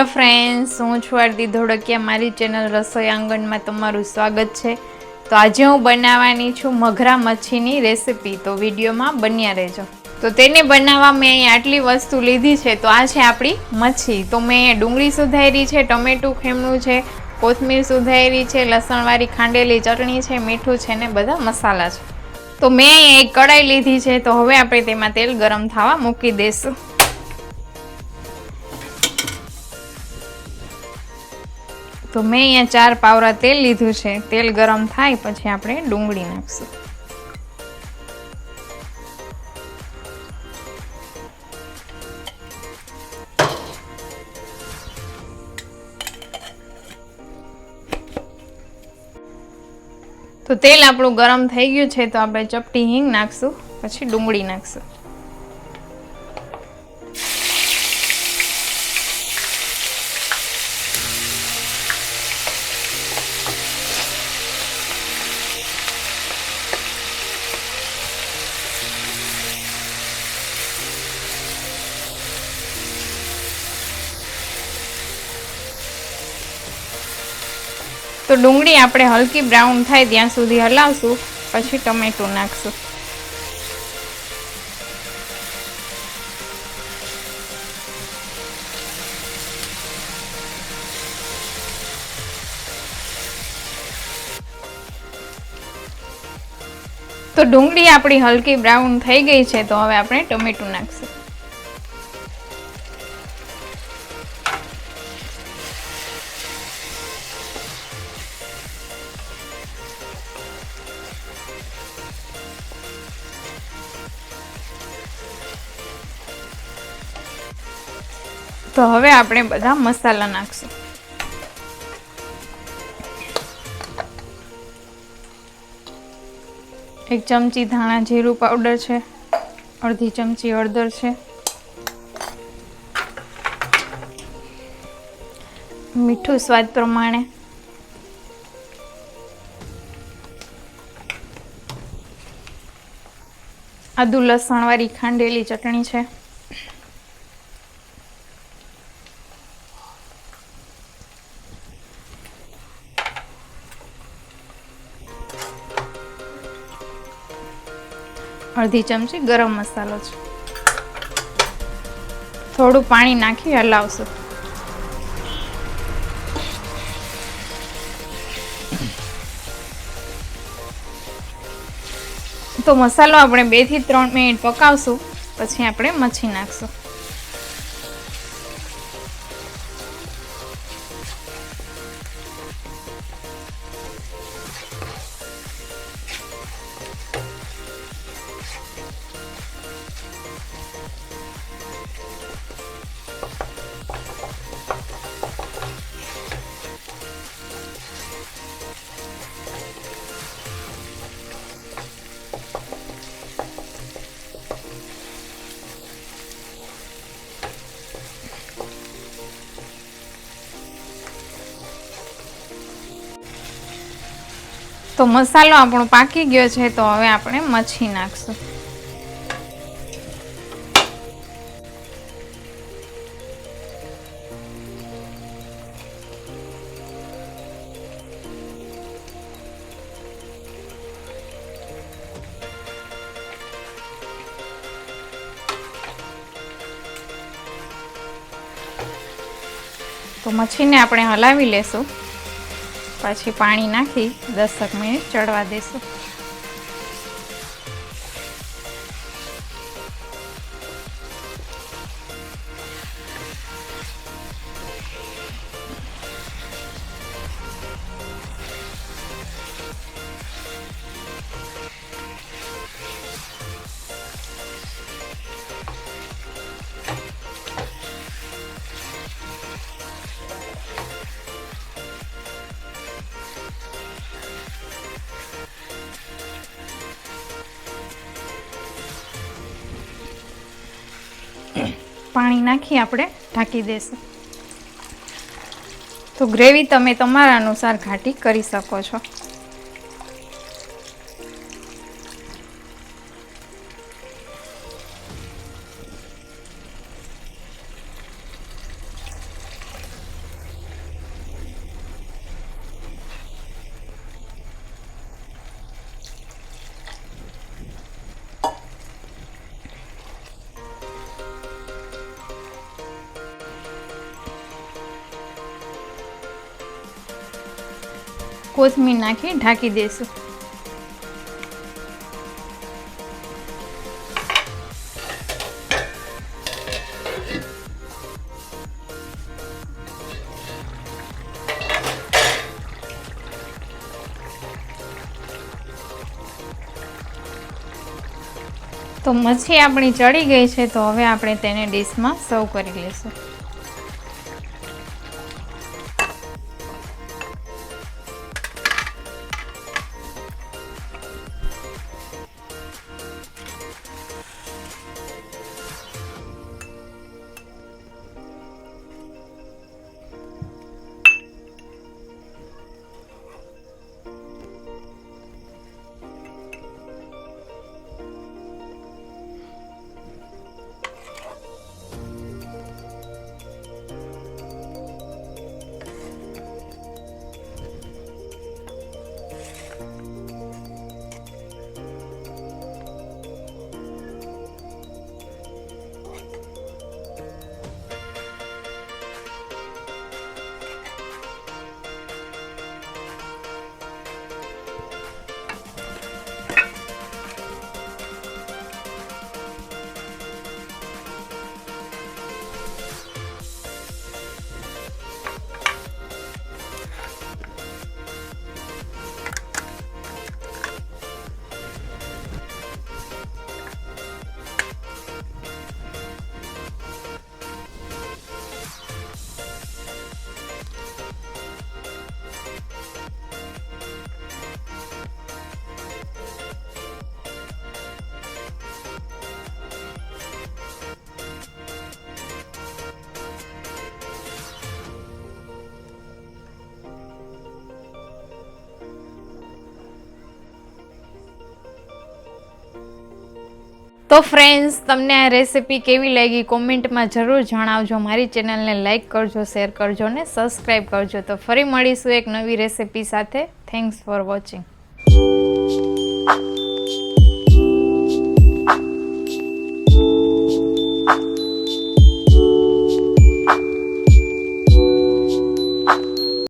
Hello friends, હું છું આરતી ધોળકિયા. મારી ચેનલ રસોઈ આંગણમાં તમારું સ્વાગત છે. તો આજે હું બનાવવાની છું મઘરા મચ્છીની રેસીપી. તો વિડીયોમાં બન્યા રહેજો. તો તેને બનાવવા મેં અહીંયા આટલી વસ્તુ લીધી છે. તો આ છે આપણી મચ્છી. તો મેં અહીંયા ડુંગળી સુધારી છે, ટમેટું ખેમણું છે, કોથમીર સુધારી છે, લસણવાળી ખાંડેલી ચટણી છે, મીઠું છે ને બધા મસાલા છે. તો મેં અહીંયા એક કઢાઈ લીધી છે. તો હવે આપણે તેમાં તેલ ગરમ થવા મૂકી દઈશું. તો મેં અહીંયા 4 પાવરા તેલ લીધું છે. તેલ ગરમ થાય પછી આપણે ડુંગળી નાખશું. તો તેલ આપણું ગરમ થઈ ગયું છે. તો આપણે ચપટી હિંગ નાખશું, પછી ડુંગળી નાખશું. તો ડુંગળી આપણે હલકી બ્રાઉન થાય ત્યાં સુધી હલાવશું, પછી ટમેટું નાખશું. તો ડુંગળી આપણી હલકી બ્રાઉન થઈ ગઈ છે. તો હવે આપણે ટમેટું નાખશું. તો હવે આપણે બધા મસાલા નાખશું. એક ચમચી ધાણા જીરું પાવડર છે, અડધી ચમચી હળદર છે, મીઠું સ્વાદ પ્રમાણે, આદુ લસણ વાળી ખાંડેલી ચટણી છે, અડધી ચમચી ગરમ મસાલો છે. થોડું પાણી નાખી હલાવશું. તો મસાલો આપણે 2 થી 3 મિનિટ પકાવશું, પછી આપણે મચ્છી નાખશું. તો મસાલો આપણો પાકી ગયો છે. તો હવે આપણે મચ્છી નાખશું. તો મચ્છીને આપણે હલાવી લેશું, પછી પાણી નાખી 10 મિનિટ ચડવા દેશું. પાણી નાખી આપણે ઢાંકી દઈશું. તો ગ્રેવી તમે તમારા અનુસાર ઘાટી કરી શકો છો. કોથમીર નાખી ઢાંકી દઈશું. તો મચ્છી આપણી ચડી ગઈ છે, તો હવે આપણે તેને ડીશમાં સર્વ કરી લઈશું. તો ફ્રેન્ડ્સ, તમને આ રેસીપી કેવી લાગી કોમેન્ટમાં જરૂર જણાવજો. મારી ચેનલને લાઈક કરજો, શેર કરજો અને સબસ્ક્રાઈબ કરજો. તો ફરી મળીશું એક નવી રેસીપી સાથે. Thanks for watching.